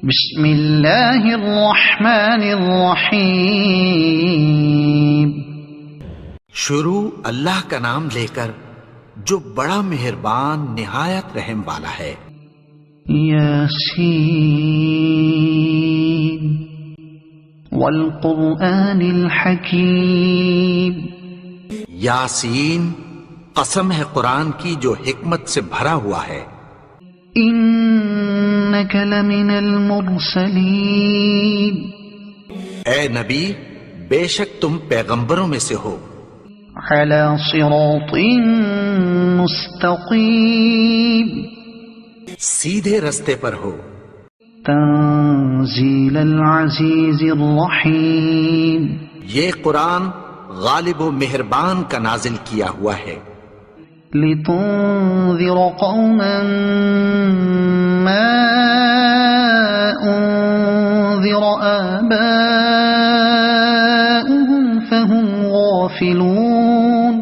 بسم اللہ الرحمن الرحیم۔ شروع اللہ کا نام لے کر جو بڑا مہربان نہایت رحم والا ہے۔ یاسین والقرآن الحکیم۔ یاسین، قسم ہے قرآن کی جو حکمت سے بھرا ہوا ہے۔ انک لمن المرسلین۔ اے نبی، بے شک تم پیغمبروں میں سے ہو۔ علی صراط مستقیم۔ سیدھے رستے پر ہو۔ تنزیل العزیز الرحیم۔ یہ قرآن غالب و مہربان کا نازل کیا ہوا ہے۔ لتنذر قوما ما انذر آباؤهم فهم غافلون۔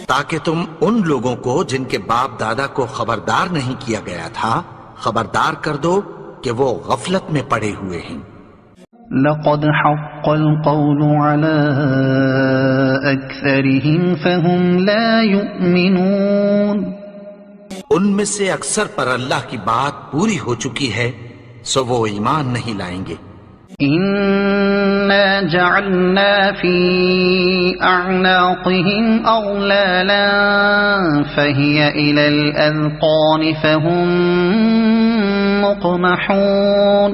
تاکہ تم ان لوگوں کو جن کے باپ دادا کو خبردار نہیں کیا گیا تھا خبردار کر دو کہ وہ غفلت میں پڑے ہوئے ہیں۔ لقد حق القول على أكثرهم فهم لا يؤمنون۔ ان میں سے اکثر پر اللہ کی بات پوری ہو چکی ہے سو وہ ایمان نہیں لائیں گے۔ إنا جعلنا في أعناقهم أغلالا فهي إلى الأذقان فهم مقمحون۔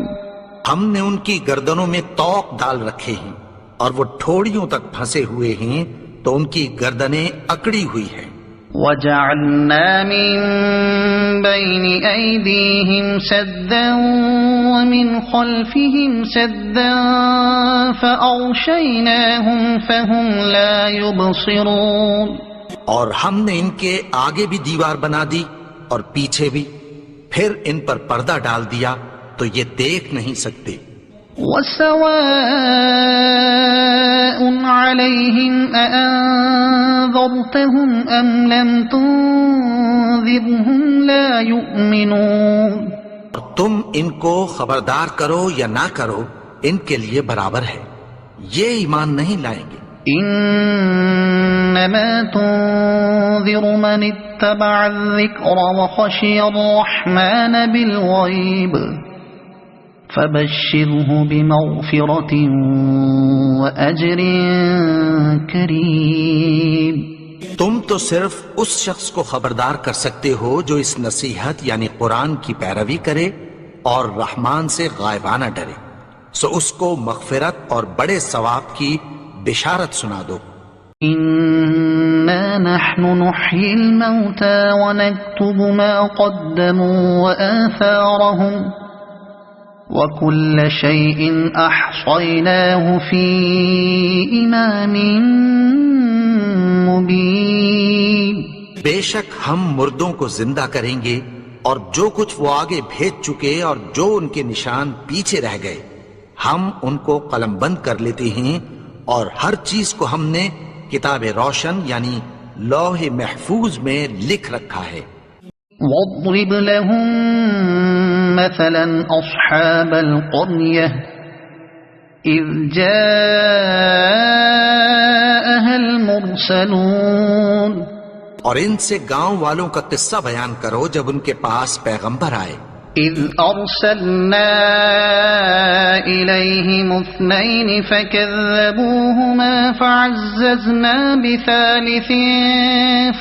ہم نے ان کی گردنوں میں طوق ڈال رکھے ہیں اور وہ ٹھوڑیوں تک پھنسے ہوئے ہیں تو ان کی گردنیں اکڑی ہوئی ہیں۔ وَجَعَلْنَا مِن بَيْنِ أَيْدِيهِمْ سَدًّا وَمِنْ خَلْفِهِمْ سَدًّا فَأَغْشَيْنَاهُمْ فَهُمْ لَا يُبْصِرُونَ۔ اور ہم نے ان کے آگے بھی دیوار بنا دی اور پیچھے بھی، پھر ان پر پردہ ڈال دیا تو یہ دیکھ نہیں سکتے۔ وَسَوَاءٌ عَلَيْهِمْ أَأَنذَرْتَهُمْ أَمْ لَمْ تُنذِرْهُمْ لَا يُؤْمِنُونَ۔ اور تم ان کو خبردار کرو یا نہ کرو ان کے لیے برابر ہے، یہ ایمان نہیں لائیں گے۔ انما تنذر من اتبع الذکر وخشی الرحمن بالغیب فبشره بمغفرة وأجر کریم۔ تم تو صرف اس شخص کو خبردار کر سکتے ہو جو اس نصیحت یعنی قرآن کی پیروی کرے اور رحمان سے غائبانہ ڈرے، سو اس کو مغفرت اور بڑے ثواب کی بشارت سنا دو۔ انا نحن نحيي الموتى ونكتب ما قدموا وآثارهم وكل شيء احصيناه في امام مبين۔ بے شک ہم مردوں کو زندہ کریں گے اور جو کچھ وہ آگے بھیج چکے اور جو ان کے نشان پیچھے رہ گئے ہم ان کو قلم بند کر لیتے ہیں، اور ہر چیز کو ہم نے کتاب روشن یعنی لوح محفوظ میں لکھ رکھا ہے۔ واضرب لهم مثلا اصحاب القرية اذ جاءها المرسلون۔ اور ان سے گاؤں والوں کا قصہ بیان کرو جب ان کے پاس پیغمبر آئے۔ اذ ارسلنا الیہم اثنین فکذبوہما فعززنا بثالث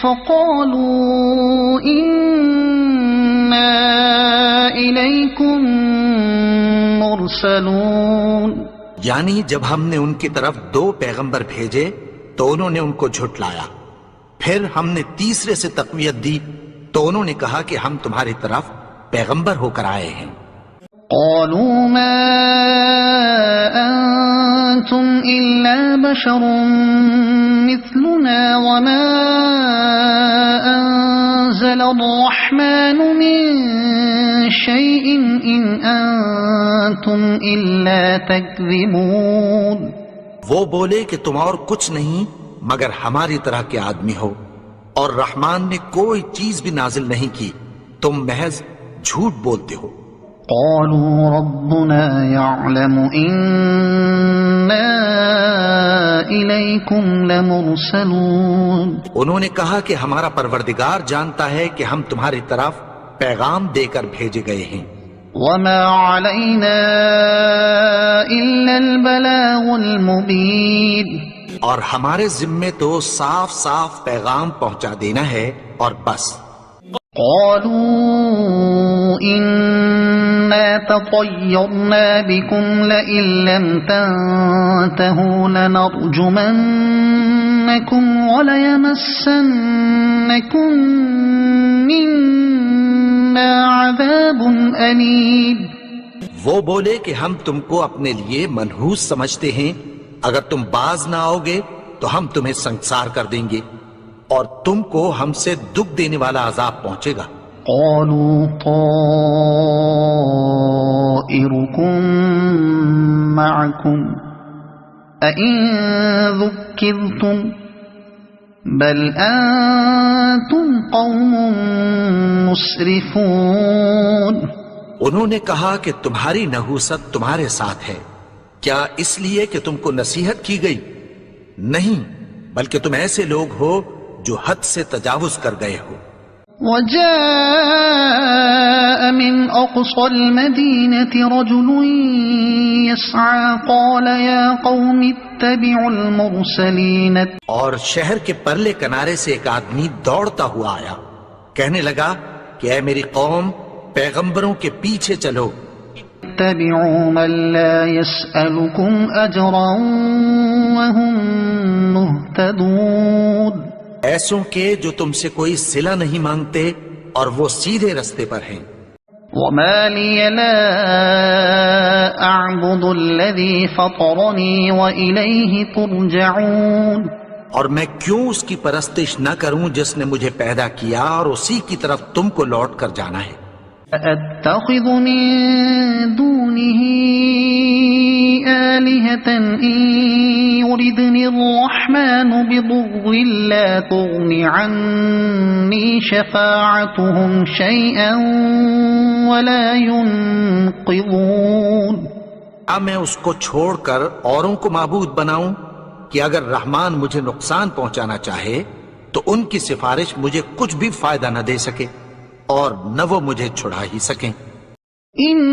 فقالوا انا الیکم مرسلون۔ یعنی جب ہم نے ان کی طرف 2 پیغمبر بھیجے تو انہوں نے ان کو جھٹلایا، پھر ہم نے تیسرے سے تقویت دی تو انہوں نے کہا کہ ہم تمہاری طرف پیغمبر ہو کر آئے ہیں۔ قالوا ما انتم الا بشر مثلنا وما انزل الرحمن من شيء ان انتم الا تكذبون۔ وہ بولے کہ تم اور کچھ نہیں مگر ہماری طرح کے آدمی ہو، اور رحمان نے کوئی چیز بھی نازل نہیں کی، تم محض جھوٹ بولتے ہو۔ قالوا ربنا يعلم إنا إليكم لمرسلون. انہوں نے کہا کہ ہمارا پروردگار جانتا ہے کہ ہم تمہاری طرف پیغام دے کر بھیجے گئے ہیں. وما علينا إلا البلاغ المبين. اور ہمارے ذمے تو صاف صاف پیغام پہنچا دینا ہے اور بس. قالوا إنا تطيرنا بكم لئن لم تنتهوا لنرجمنكم وليمسنكم منا عذاب أليم. وہ بولے کہ ہم تم کو اپنے لیے منحوس سمجھتے ہیں، اگر تم باز نہ آؤ گے تو ہم تمہیں سنسار کر دیں گے اور تم کو ہم سے دکھ دینے والا عذاب پہنچے گا. قالوا طائركم معكم أئن ذكرتم بل أنتم قوم مسرفون. انہوں نے کہا کہ تمہاری نحوست تمہارے ساتھ ہے، کیا اس لیے کہ تم کو نصیحت کی گئی؟ نہیں، بلکہ تم ایسے لوگ ہو جو حد سے تجاوز کر گئے ہو. وجاء من أقصى المدينة رجل يسعى قال يا قوم اتبعوا المرسلين. اور شہر کے پرلے کنارے سے ایک آدمی دوڑتا ہوا آیا، کہنے لگا کہ اے میری قوم، پیغمبروں کے پیچھے چلو. اتبعوا من لا يسألكم أجرا وهم مهتدون. ایسوں کے جو تم سے کوئی صلہ نہیں مانگتے اور وہ سیدھے رستے پر ہیں. وما لي لا أعبد الذي فطرني وإليه ترجعون. اور میں کیوں اس کی پرستش نہ کروں جس نے مجھے پیدا کیا اور اسی کی طرف تم کو لوٹ کر جانا ہے. أَأَتَّخِذُ مِن دُونِهِ آلِهَةً إِن يُرِدْنِ الرَّحْمَنُ بِضُرٍّ لَّا تُغْنِ عَنِّي شَفَاعَتُهُمْ شَيْئًا وَلَا يُنقِذُونَ. اب میں اس کو چھوڑ کر اوروں کو معبود بناؤں کہ اگر رحمان مجھے نقصان پہنچانا چاہے تو ان کی سفارش مجھے کچھ بھی فائدہ نہ دے سکے اور نہ وہ مجھے چھڑا ہی سکیں. انی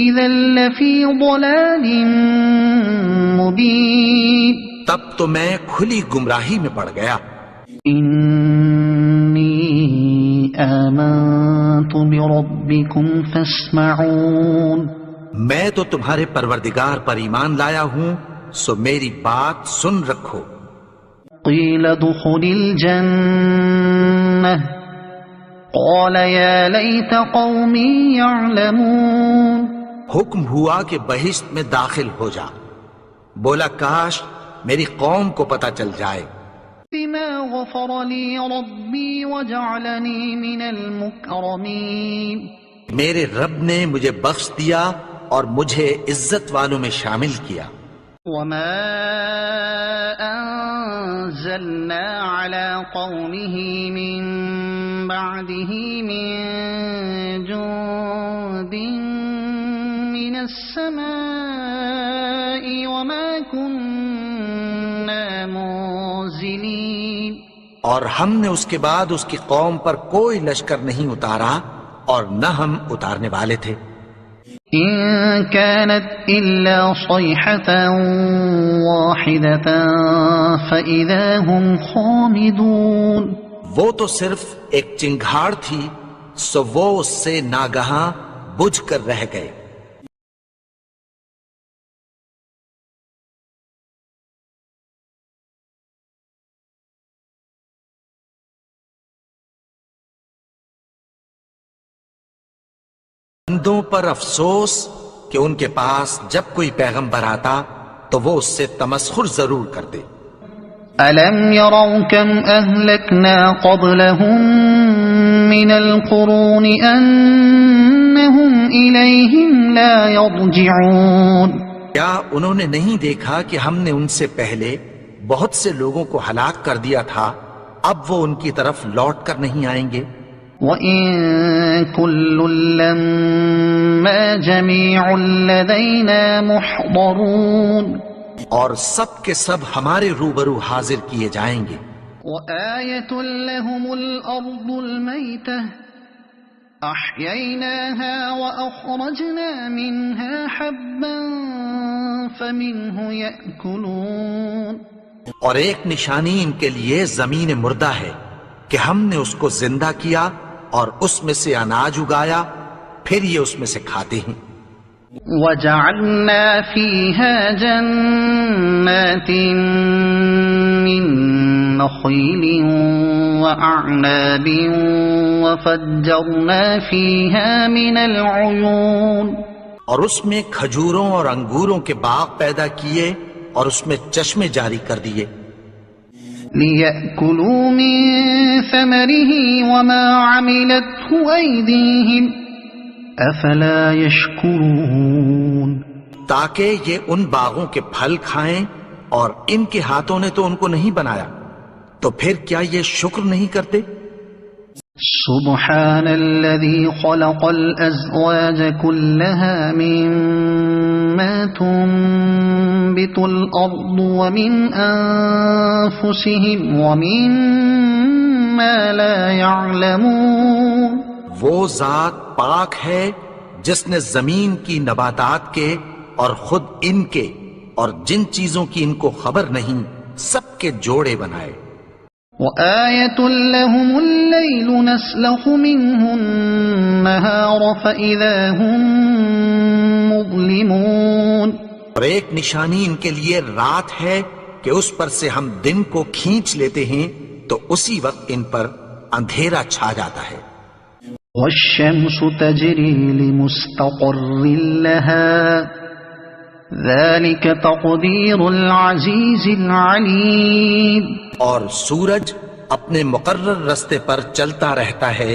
اذا لفی ضلال مبین. تب تو میں کھلی گمراہی میں پڑ گیا. انی آمنت بربکم فاسمعون. میں تو تمہارے پروردگار پر ایمان لایا ہوں، سو میری بات سن رکھو. قیل ادخل الجنة قال یا لیت قومی یعلمون. حکم ہوا کہ بہشت میں داخل ہو جا. بولا کاش میری قوم کو پتہ چل جائے. بما غفر لی ربی وجعلنی من المکرمین. میرے رب نے مجھے بخش دیا اور مجھے عزت والوں میں شامل کیا. وما انزلنا على قومه من بعده من جند من السماء وما كنا منزلين. اور ہم نے اس کے بعد اس کی قوم پر کوئی لشکر نہیں اتارا اور نہ ہم اتارنے والے تھے. إن كانت إلا صيحة واحدة فإذا هم خامدون. وہ تو صرف ایک چنگھاڑ تھی، سو وہ اس سے ناگہاں بجھ کر رہ گئے. بندوں پر افسوس کہ ان کے پاس جب کوئی پیغمبر آتا تو وہ اس سے تمسخر ضرور کر دے. أَلَمْ يَرَوْا كَمْ أَهْلَكْنَا قَبْلَهُمْ مِنَ الْقُرُونِ أَنَّهُمْ إِلَيْهِمْ لَا يَرْجِعُونَ. کیا انہوں نے نہیں دیکھا کہ ہم نے ان سے پہلے بہت سے لوگوں کو ہلاک کر دیا تھا، اب وہ ان کی طرف لوٹ کر نہیں آئیں گے. وَإِن كُلٌّ لَّمَّا جَمِيعٌ لَّدَيْنَا مُحْضَرُونَ اور سب کے سب ہمارے روبرو حاضر کیے جائیں گے. وَآيَةٌ لَّهُمُ الْأَرْضُ الْمَيْتَةُ أَحْيَيْنَاهَا وَأَخْرَجْنَا مِنْهَا حَبًّا فَمِنْهُ يَأْكُلُونَ. اور ایک نشانی ان کے لیے زمین مردہ ہے کہ ہم نے اس کو زندہ کیا اور اس میں سے اناج اگایا، پھر یہ اس میں سے کھاتے ہیں. وَجَعَلْنَا فِيهَا جَنَّاتٍ مِّن نَّخِيلٍ وَأَعْنَابٍ وَفَجَّرْنَا فِيهَا مِنَ الْعُيُونِ. اور اس میں کھجوروں اور انگوروں کے باغ پیدا کیے اور اس میں چشمے جاری کر دیے. لِيَأْكُلُوا مِن ثَمَرِهِ وَمَا عَمِلَتْهُ أَيْدِيهِمْ أَفَلَا يَشْكُرُونَ. تاکہ یہ ان باغوں کے پھل کھائیں اور ان کے ہاتھوں نے تو ان کو نہیں بنایا، تو پھر کیا یہ شکر نہیں کرتے؟ سبحان الذي خلق الأزواج كلها مما تنبت الأرض ومن أنفسهم ومما لا يعلمون. وہ ذات پاک ہے جس نے زمین کی نباتات کے اور خود ان کے اور جن چیزوں کی ان کو خبر نہیں سب کے جوڑے بنائے. وَآيَةٌ لَّهُمُ اللَّيْلُ نَسْلَخُ مِنْهُ النَّهَارَ فَإِذَا هُم مُّظْلِمُونَ. اور ایک نشانی ان کے لیے رات ہے کہ اس پر سے ہم دن کو کھینچ لیتے ہیں تو اسی وقت ان پر اندھیرا چھا جاتا ہے. وَالشَّمْسُ تَجْرِي لِمُسْتَقَرٍّ لَّهَا ذَلِكَ تَقْدِيرُ الْعَزِيزِ الْعَلِيمِ. اور سورج اپنے مقرر رستے پر چلتا رہتا ہے،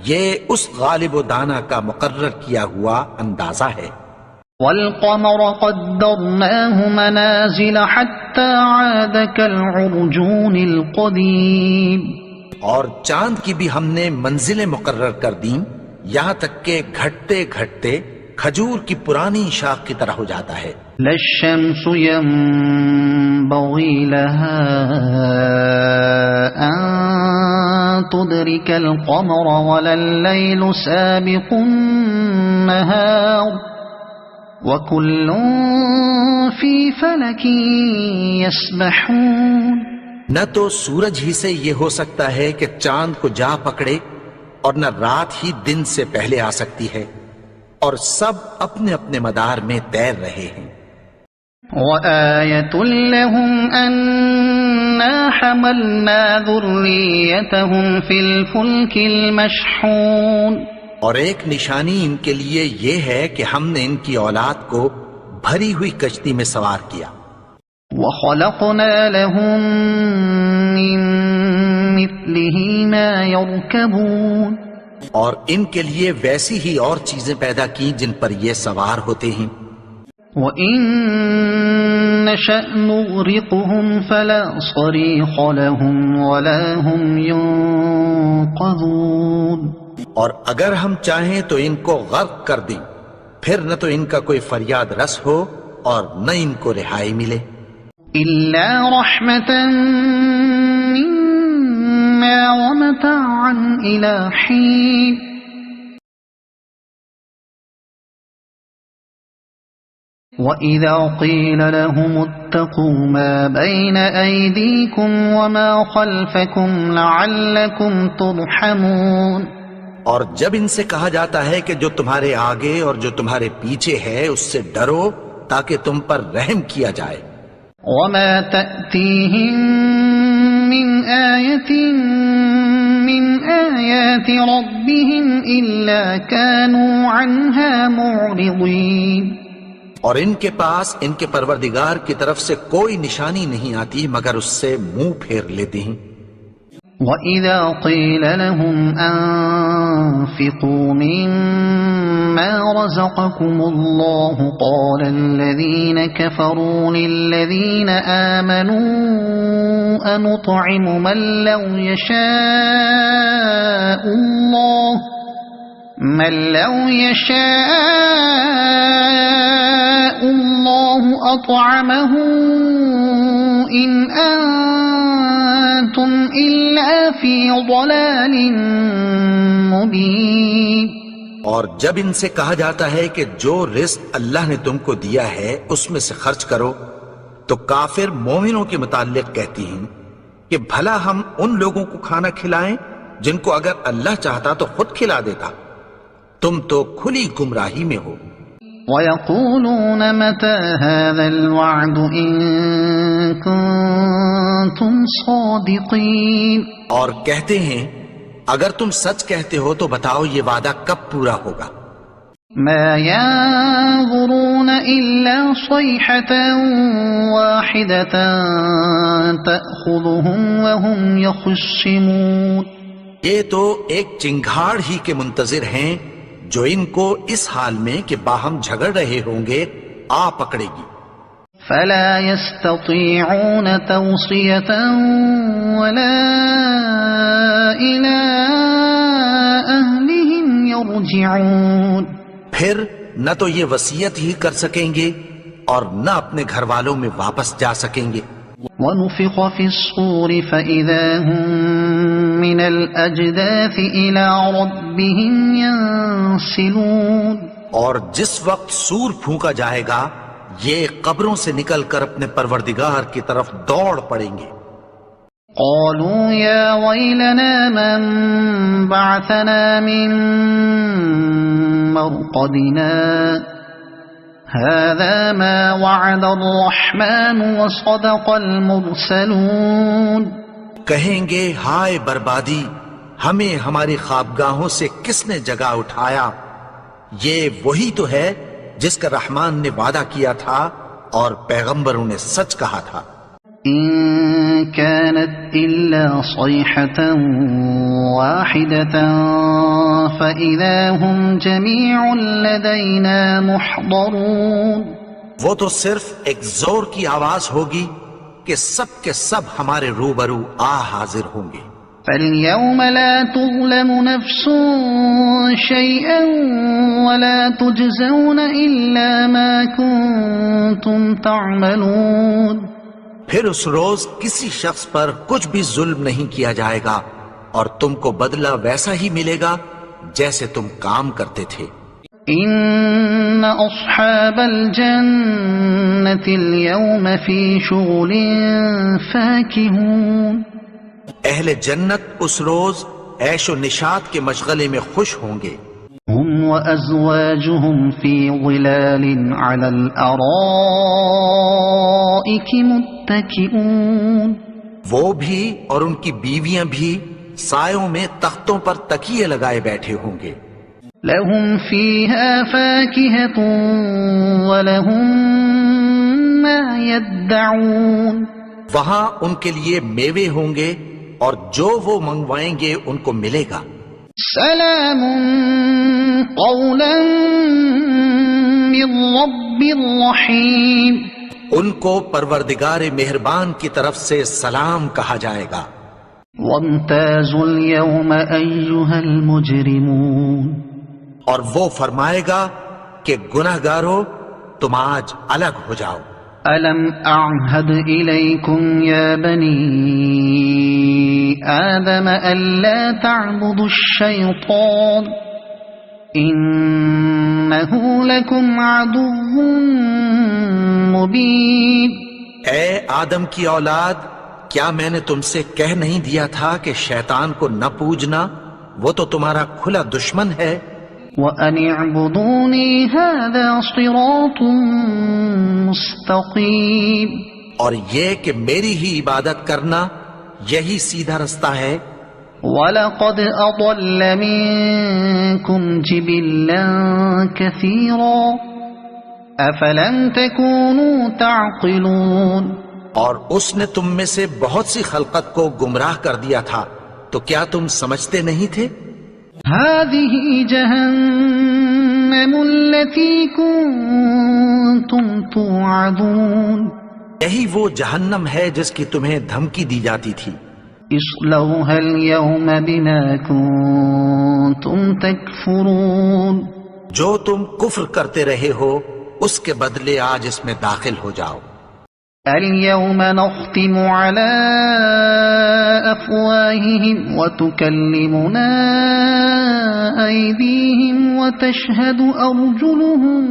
یہ اس غالب و دانا کا مقرر کیا ہوا اندازہ ہے. وَالْقَمَرَ قَدَّرْنَاهُ مَنَازِلَ حَتَّى عَادَ كَالْعُرْجُونِ الْقَدِيمِ. اور چاند کی بھی ہم نے منزلیں مقرر کر دیں یہاں تک کہ گھٹتے گھٹتے کھجور کی پرانی شاخ کی طرح ہو جاتا ہے. لا الشمس ينبغي لها أن تدرك القمر ولا الليل سابق النهار وكل في فلك يسبحون. نہ تو سورج ہی سے یہ ہو سکتا ہے کہ چاند کو جا پکڑے اور نہ رات ہی دن سے پہلے آ سکتی ہے، اور سب اپنے اپنے مدار میں تیر رہے ہیں. وَآيَةٌ لَّهُمْ أَنَّا حَمَلْنَا ذُرِّيَّتَهُمْ فِي الْفُلْكِ الْمَشْحُونِ. اور ایک نشانی ان کے لیے یہ ہے کہ ہم نے ان کی اولاد کو بھری ہوئی کشتی میں سوار کیا. وَخَلَقْنَا لَهُم مِّن مِّثْلِهِ مَا يَرْكَبُونَ. اور ان کے لیے ویسی ہی اور چیزیں پیدا کی جن پر یہ سوار ہوتے ہیں. وَإِن نَّشَأْ نُغْرِقْهُمْ فَلَا صَرِيخَ لَهُمْ وَلَا هُمْ يُنقَذُونَ. اور اگر ہم چاہیں تو ان کو غرق کر دیں، پھر نہ تو ان کا کوئی فریاد رس ہو اور نہ ان کو رہائی ملے. إِلَّا رَحْمَةً مِّنَّا وَمَتَاعًا إِلَىٰ حِينٍ. وَإِذَا قِيلَ لَهُمُ اتَّقُوا مَا بَيْنَ أَيْدِيكُمْ وَمَا خَلْفَكُمْ لَعَلَّكُمْ تُرْحَمُونَ. اور جب ان سے کہا جاتا ہے کہ جو تمہارے آگے اور جو تمہارے پیچھے ہے اس سے ڈرو تاکہ تم پر رحم کیا جائے. وَمَا تَأْتِيهِم مِّنْ آيَةٍ مِّنْ آيَاتِ رَبِّهِمْ إِلَّا كَانُوا عَنْهَا مُعْرِضِينَ. اور ان کے پاس ان کے پروردگار کی طرف سے کوئی نشانی نہیں آتی مگر اس سے منہ پھیر لیتے ہیں. وَإِذَا قِيلَ لَهُمْ أَنفِقُوا مِمَّا رزقكم الله قال الذين كفروا للذين آمنوا أنطعم من لو يشاء الله أطعمه إن أنتم إلا في ضلال مبين. اور جب ان سے کہا جاتا ہے کہ جو رزق اللہ نے تم کو دیا ہے اس میں سے خرچ کرو، تو کافر مومنوں کے متعلق کہتی ہیں کہ بھلا ہم ان لوگوں کو کھانا کھلائیں جن کو اگر اللہ چاہتا تو خود کھلا دیتا. تم تو کھلی گمراہی میں ہو. وَيَقُولُونَ مَتَى هَذَا الْوَعْدُ إِن كُنتُمْ صَادِقِينَ. اور کہتے ہیں اگر تم سچ کہتے ہو تو بتاؤ یہ وعدہ کب پورا ہوگا. مَا يَنظُرُونَ إِلَّا صَيْحَةً وَاحِدَةً تَأْخُذُهُمْ وَهُمْ يَخِصِّمُونَ. یہ تو ایک چنگھاڑ ہی کے منتظر ہیں جو ان کو اس حال میں کہ باہم جھگڑ رہے ہوں گے آ پکڑے گی. فلا يستطيعون توصية ولا إلى أهلهم يرجعون. پھر نہ تو یہ وصیت ہی کر سکیں گے اور نہ اپنے گھر والوں میں واپس جا سکیں گے. ونفخ في الصور فإذا هم من الأجداث إلى ربهم ينسلون. اور جس وقت سور پھونکا جائے گا یہ قبروں سے نکل کر اپنے پروردگار کی طرف دوڑ پڑیں گے. قالوا يا ويلنا من بعثنا من مرقدنا هذا ما وعد الرحمن وصدق المرسلون. کہیں گے ہائے بربادی، ہمیں ہماری خوابگاہوں سے کس نے جگا اٹھایا. یہ وہی تو ہے جس کا رحمان نے وعدہ کیا تھا اور پیغمبروں نے سچ کہا تھا. إن كانت إلا صيحة واحدة فإذا هم جميع لدينا محضرون. وہ تو صرف ایک زور کی آواز ہوگی کہ سب کے سب ہمارے روبرو حاضر ہوں گے. فاليوم لا تظلم نفس شيئا ولا تجزون إلا ما كنتم تعملون. پھر اس روز کسی شخص پر کچھ بھی ظلم نہیں کیا جائے گا اور تم کو بدلہ ویسا ہی ملے گا جیسے تم کام کرتے تھے. ان اصحاب الجنة اليوم في شغل فاكهون. اہل جنت اس روز عیش و نشاط کے مشغلے میں خوش ہوں گے. هم وأزواجهم في ظلال على الأرائك متكئون. وہ بھی اور ان کی بیویاں بھی سایوں میں تختوں پر تکیے لگائے بیٹھے ہوں گے. لهم فيها فاكهة ولهم ما يدعون. وہاں ان کے لیے میوے ہوں گے اور جو وہ منگوائیں گے ان کو ملے گا. سلام قولا من رب الرحیم. ان کو پروردگار مہربان کی طرف سے سلام کہا جائے گا. وامتازوا اليوم أيها المجرمون. اور وہ فرمائے گا کہ گناہگارو تم آج الگ ہو جاؤ. ألم أعهد إليكم يا بني آدم ألا تعبدوا الشيطان إنه لكم عدو مبين. اے آدم کی اولاد، کیا میں نے تم سے کہہ نہیں دیا تھا کہ شیطان کو نہ پوجنا، وہ تو تمہارا کھلا دشمن ہے. وَأَنِ اعْبُدُونِي هَذَا صِرَاطٌ مُسْتَقِيمٌ. اور یہ کہ میری ہی عبادت کرنا یہی سیدھا رستہ ہے. وَلَقَدْ أَضَلَّ مِنكُمْ جِبِلًّا كَثِيرًا أَفَلَمْ تَكُونُوا تَعْقِلُونَ. اور اس نے تم میں سے بہت سی خلقت کو گمراہ کر دیا تھا، تو کیا تم سمجھتے نہیں تھے؟ هذه جهنم جہنم التی کنتم توعدون یہی وہ جہنم ہے جس کی تمہیں دھمکی دی جاتی تھی. اصلوها اليوم بما کنتم تکفرون جو تم کفر کرتے رہے ہو اس کے بدلے آج اس میں داخل ہو جاؤ. اليوم نختم على افواههم وتكلمنا ايديهم وتشهد ارجلهم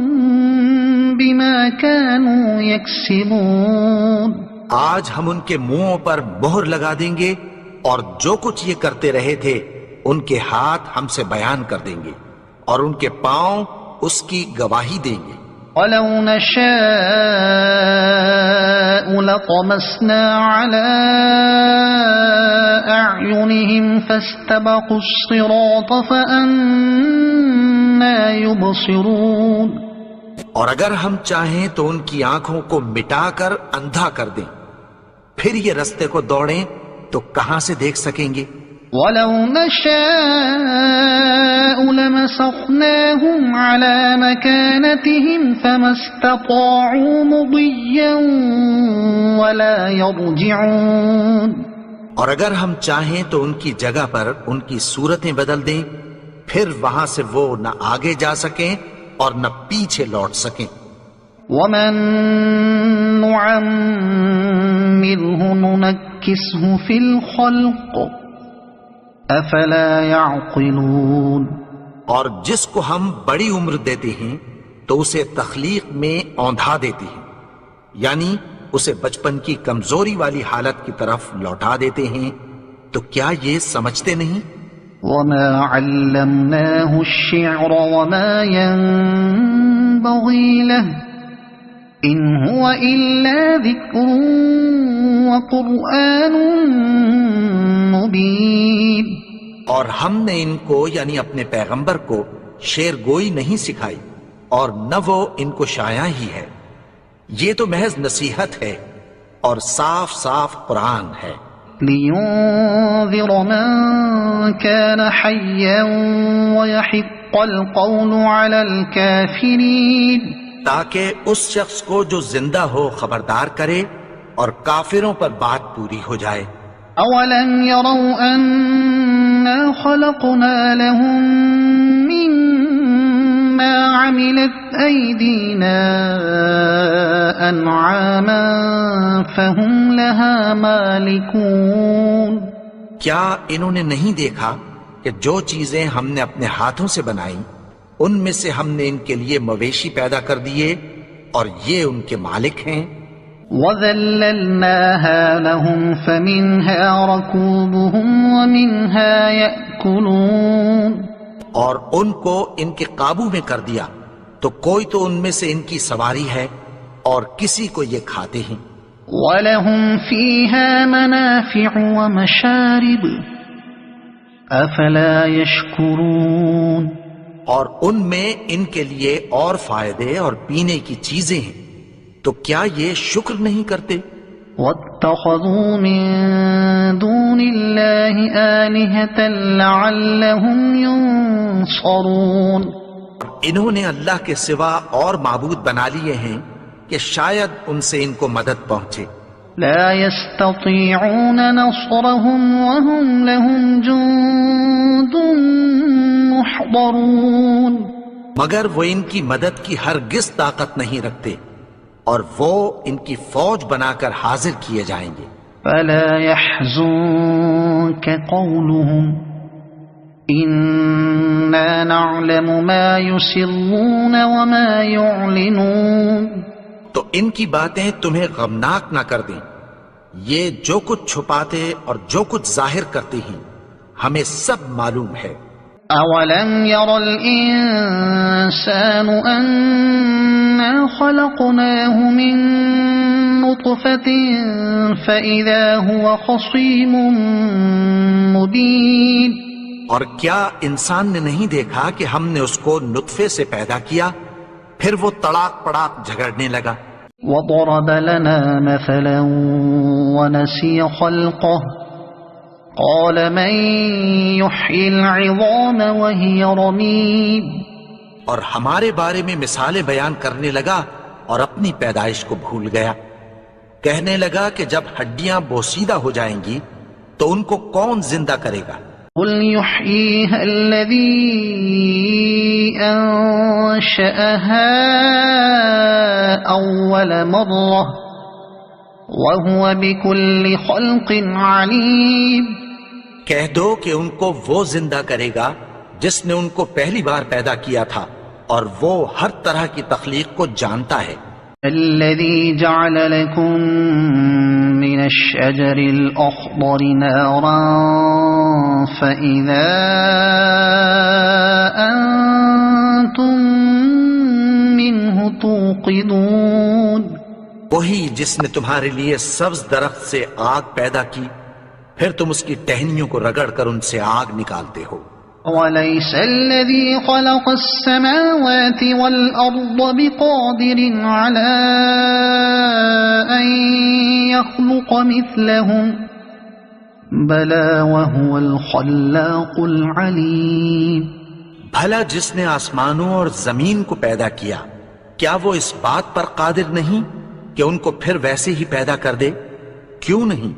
بما كانوا يكسبون آج ہم ان کے منہوں پر مہر لگا دیں گے اور جو کچھ یہ کرتے رہے تھے ان کے ہاتھ ہم سے بیان کر دیں گے اور ان کے پاؤں اس کی گواہی دیں گے. وَلَوْ نَشَاءُ لَطَمَسْنَا عَلَىٰ أَعْيُنِهِمْ فَاسْتَبَقُوا الصِّرَاطَ فَأَنَّىٰ يُبْصِرُونَ اور اگر ہم چاہیں تو ان کی آنکھوں کو مٹا کر اندھا کر دیں، پھر یہ رستے کو دوڑیں تو کہاں سے دیکھ سکیں گے. وَلَوْ نَشَاءُ لَمَسَخْنَاهُمْ عَلَىٰ مَكَانَتِهِمْ فَمَا اسْتَطَاعُوا مُضِيًّا وَلَا يَرْجِعُونَ اور اگر ہم چاہیں تو ان کی جگہ پر ان کی صورتیں بدل دیں، پھر وہاں سے وہ نہ آگے جا سکیں اور نہ پیچھے لوٹ سکیں. وَمَن نُعَمِّرْهُ نُنَكِّسْهُ فِي الْخَلْقِ افلا يعقلون اور جس کو ہم بڑی عمر دیتے ہیں تو اسے تخلیق میں اوندھا دیتے ہیں، یعنی اسے بچپن کی کمزوری والی حالت کی طرف لوٹا دیتے ہیں. تو کیا یہ سمجھتے نہیں؟ وما علمناه الشعر وما ينبغي له ان هو الا ذكر وقرآن مبین اور ہم نے ان کو یعنی اپنے پیغمبر کو شعر گوئی نہیں سکھائی اور نہ وہ ان کو شایع ہی ہے، یہ تو محض نصیحت ہے اور صاف صاف قرآن ہے. لِيُنذِرَ مَن كَانَ حَيًّا وَيَحِقَّ الْقَوْلُ عَلَى الْكَافِرِينَ تاکہ اس شخص کو جو زندہ ہو خبردار کرے اور کافروں پر بات پوری ہو جائے. أَوَلَمْ يَرَوْا أَنَّا خَلَقْنَا لَهُم مِّمَّا عَمِلَتْ أَيْدِينَا أَنْعَامًا فَهُمْ لَهَا مَالِكُونَ کیا انہوں نے نہیں دیکھا کہ جو چیزیں ہم نے اپنے ہاتھوں سے بنائیں ان میں سے ہم نے ان کے لیے مویشی پیدا کر دیے اور یہ ان کے مالک ہیں. وَذَلَّلْنَاهَا لَهُمْ فَمِنْهَا رَكُوبُهُمْ وَمِنْهَا يَأْكُلُونَ اور ان کو ان کے قابو میں کر دیا تو کوئی تو ان میں سے ان کی سواری ہے اور کسی کو یہ کھاتے ہیں. وَلَهُمْ فِيهَا مَنَافِعُ وَمَشَارِبُ أَفَلَا يَشْكُرُونَ اور ان میں ان کے لیے اور فائدے اور پینے کی چیزیں ہیں، تو کیا یہ شکر نہیں کرتے؟ وَاتَّخَذُوا مِن دُونِ اللَّهِ آلِهَةً لَعَلَّهُمْ يُنصَرُونَ انہوں نے اللہ کے سوا اور معبود بنا لیے ہیں کہ شاید ان سے ان کو مدد پہنچے. لا يستطيعون نصرهم وهم لهم جند محضرون مگر وہ ان کی مدد کی ہرگز طاقت نہیں رکھتے اور وہ ان کی فوج بنا کر حاضر کیے جائیں گے. فلا يحزنك قولهم إنا نعلم ما يسرون وما يعلنون تو ان کی باتیں تمہیں غمناک نہ کر دیں، یہ جو کچھ چھپاتے اور جو کچھ ظاہر کرتے ہیں ہمیں سب معلوم ہے. أَوَلَمْ يَرَ الْإِنسَانُ أَنَّا خَلَقْنَاهُ مِن نُّطْفَةٍ فَإِذَا هُوَ خَصِيمٌ مُّبِينٌ اور کیا انسان نے نہیں دیکھا کہ ہم نے اس کو نطفے سے پیدا کیا پھر وہ تڑاک پڑاک جھگڑنے لگا. وَضَرَبَ لَنَا مَثَلًا وَنَسِيَ خَلْقَهُ قَالَ مَن يُحْيِي الْعِظَامَ وَهِيَ رَمِيمٌ اور ہمارے بارے میں مثالیں بیان کرنے لگا اور اپنی پیدائش کو بھول گیا. کہنے لگا کہ جب ہڈیاں بوسیدہ ہو جائیں گی تو ان کو کون زندہ کرے گا؟ قل يحييها الذي أنشأها أول مرة وهو بكل خلق عليم. کہہ دو کہ ان کو وہ زندہ کرے گا جس نے ان کو پہلی بار پیدا کیا تھا اور وہ ہر طرح کی تخلیق کو جانتا ہے. الذي جعل لكم من الشجر الأخضر نارا فإذا أنتم منه توقدون. وہی جس نے تمہارے لیے سبز درخت سے آگ پیدا کی پھر تم اس کی ٹہنیوں کو رگڑ کر ان سے آگ نکالتے ہو. وَلَيْسَ الَّذِي خَلَقَ السَّمَاوَاتِ وَالْأَرْضَ بِقَادِرٍ عَلَىٰ أَن يَخْلُقَ مِثْلَهُم بَلَىٰ وَهُوَ الْخَلَّاقُ الْعَلِيمُ. بھلا جس نے آسمانوں اور زمین کو پیدا کیا کیا وہ اس بات پر قادر نہیں کہ ان کو پھر ویسے ہی پیدا کر دے؟ کیوں نہیں؟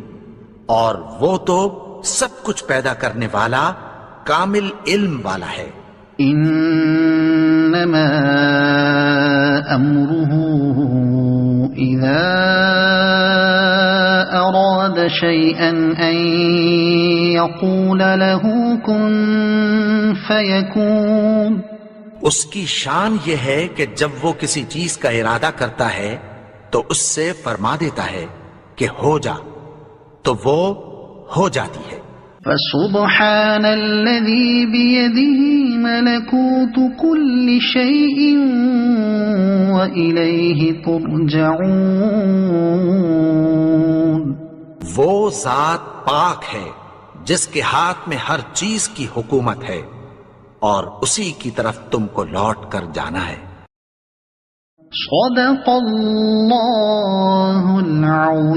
اور وہ تو سب کچھ پیدا کرنے والا کامل علم والا ہے. انما امره اذا اراد شيئا ان يقول له كن فيكون. اس کی شان یہ ہے کہ جب وہ کسی چیز کا ارادہ کرتا ہے تو اس سے فرما دیتا ہے کہ ہو جا تو وہ ہو جاتی ہے. فسبحان الذي بيده ملكوت كل شيء وإليه ترجعون. وہ ذات پاک ہے جس کے ہاتھ میں ہر چیز کی حکومت ہے اور اسی کی طرف تم کو لوٹ کر جانا ہے. صدق اللہ العظیم.